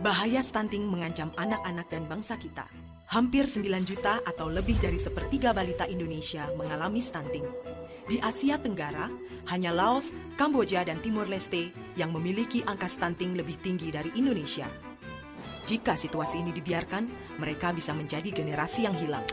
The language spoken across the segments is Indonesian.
Bahaya stunting mengancam anak-anak dan bangsa kita. Hampir 9 juta atau lebih dari sepertiga balita Indonesia mengalami stunting. Di Asia Tenggara, hanya Laos, Kamboja, dan Timor Leste yang memiliki angka stunting lebih tinggi dari Indonesia. Jika situasi ini dibiarkan, mereka bisa menjadi generasi yang hilang.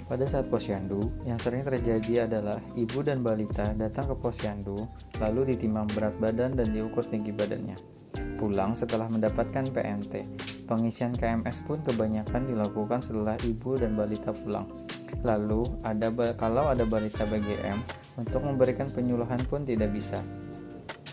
Pada saat posyandu, yang sering terjadi adalah ibu dan balita datang ke posyandu, lalu ditimbang berat badan dan diukur tinggi badannya. Pulang setelah mendapatkan PMT, pengisian KMS pun kebanyakan dilakukan setelah ibu dan balita pulang. Lalu, kalau ada balita BGM, untuk memberikan penyuluhan pun tidak bisa.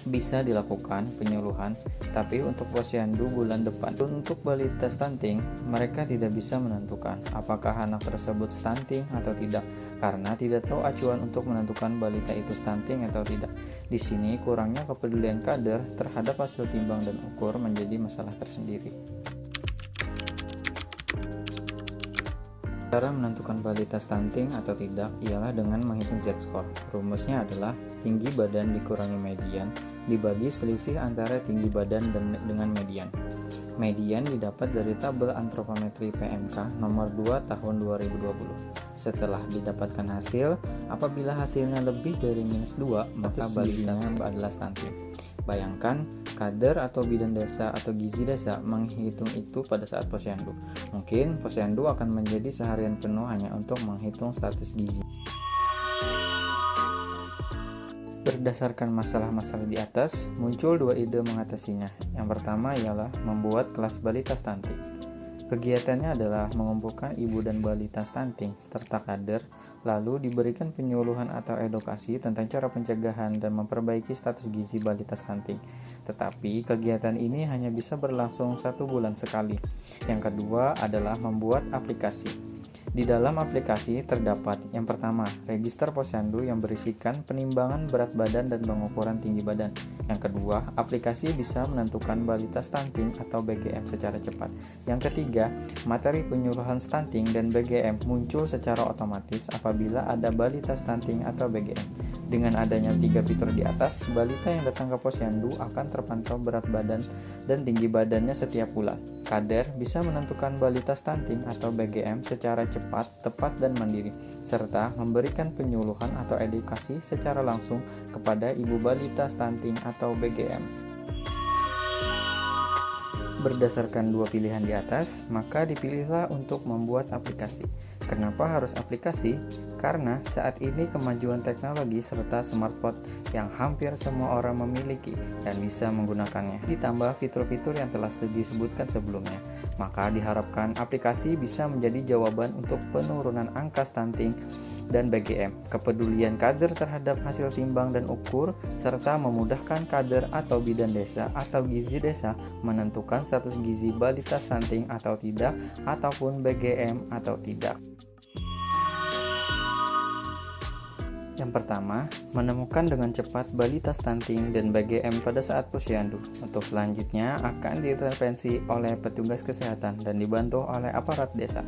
Bisa dilakukan penyuluhan, tapi untuk posyandu bulan depan. Untuk balita stunting, mereka tidak bisa menentukan apakah anak tersebut stunting atau tidak, karena tidak tahu acuan untuk menentukan balita itu stunting atau tidak. Di sini kurangnya kepedulian kader terhadap hasil timbang dan ukur menjadi masalah tersendiri. Cara menentukan balita stunting atau tidak ialah dengan menghitung Z-score. Rumusnya adalah tinggi badan dikurangi median dibagi selisih antara tinggi badan dengan median. Median didapat dari tabel antropometri PMK nomor 2 tahun 2020. Setelah didapatkan hasil, apabila hasilnya lebih dari -2, maka balitanya adalah stunting. Bayangkan, kader atau bidan desa atau gizi desa menghitung itu pada saat posyandu. Mungkin posyandu akan menjadi seharian penuh hanya untuk menghitung status gizi. Berdasarkan masalah-masalah di atas, muncul 2 ide mengatasinya. Yang pertama ialah membuat kelas balita stunting. Kegiatannya adalah mengumpulkan ibu dan balita stunting serta kader, lalu diberikan penyuluhan atau edukasi tentang cara pencegahan dan memperbaiki status gizi balita stunting. Tetapi kegiatan ini hanya bisa berlangsung 1 bulan sekali. Yang kedua adalah membuat aplikasi. Di dalam aplikasi terdapat yang pertama, register posyandu yang berisikan penimbangan berat badan dan pengukuran tinggi badan. Yang kedua, aplikasi bisa menentukan balita stunting atau BGM secara cepat. Yang ketiga, materi penyuluhan stunting dan BGM muncul secara otomatis apabila ada balita stunting atau BGM. Dengan adanya 3 fitur di atas, balita yang datang ke posyandu akan terpantau berat badan dan tinggi badannya setiap bulan. Kader bisa menentukan balita stunting atau BGM secara cepat, tepat, dan mandiri, serta memberikan penyuluhan atau edukasi secara langsung kepada ibu balita stunting atau BGM. Berdasarkan 2 pilihan di atas, maka dipilihlah untuk membuat aplikasi. Kenapa harus aplikasi? Karena saat ini kemajuan teknologi serta smartphone yang hampir semua orang memiliki dan bisa menggunakannya, ditambah fitur-fitur yang telah disebutkan sebelumnya, maka diharapkan aplikasi bisa menjadi jawaban untuk penurunan angka stunting dan BGM, kepedulian kader terhadap hasil timbang dan ukur, serta memudahkan kader atau bidan desa atau gizi desa menentukan status gizi balita stunting atau tidak, ataupun BGM atau tidak. Yang pertama, menemukan dengan cepat balita stunting dan BGM pada saat posyandu. Untuk selanjutnya akan diintervensi oleh petugas kesehatan dan dibantu oleh aparat desa.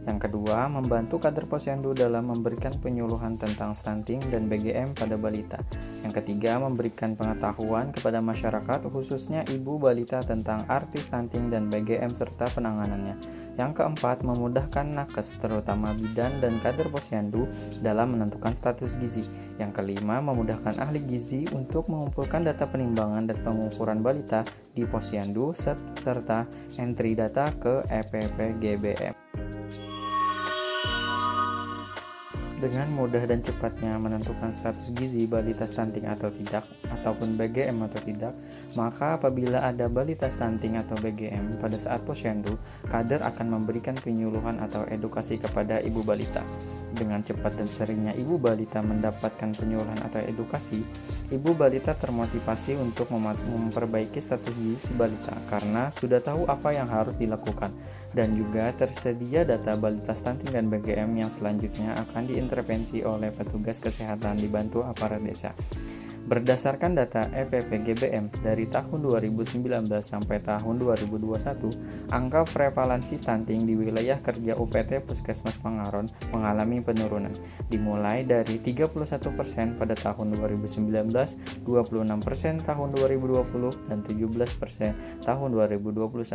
Yang kedua, membantu kader posyandu dalam memberikan penyuluhan tentang stunting dan BGM pada balita. Yang ketiga, memberikan pengetahuan kepada masyarakat khususnya ibu balita tentang arti stunting dan BGM serta penanganannya. Yang keempat, memudahkan nakes terutama bidan dan kader posyandu dalam menentukan status gizi. Yang kelima, memudahkan ahli gizi untuk mengumpulkan data penimbangan dan pengukuran balita di posyandu serta entry data ke EPPGBM. Dengan mudah dan cepatnya menentukan status gizi balita stunting atau tidak, ataupun BGM atau tidak, maka apabila ada balita stunting atau BGM pada saat posyandu, kader akan memberikan penyuluhan atau edukasi kepada ibu balita. Dengan cepat dan seringnya ibu balita mendapatkan penyuluhan atau edukasi, ibu balita termotivasi untuk memperbaiki status gizi balita karena sudah tahu apa yang harus dilakukan, dan juga tersedia data balita stunting dan BGM yang selanjutnya akan diintervensi oleh petugas kesehatan dibantu aparat desa. Berdasarkan data EPPGBM dari tahun 2019 sampai tahun 2021, angka prevalensi stunting di wilayah kerja UPT Puskesmas Pangaron mengalami penurunan, dimulai dari 31% pada tahun 2019, 26% tahun 2020, dan 17% tahun 2021.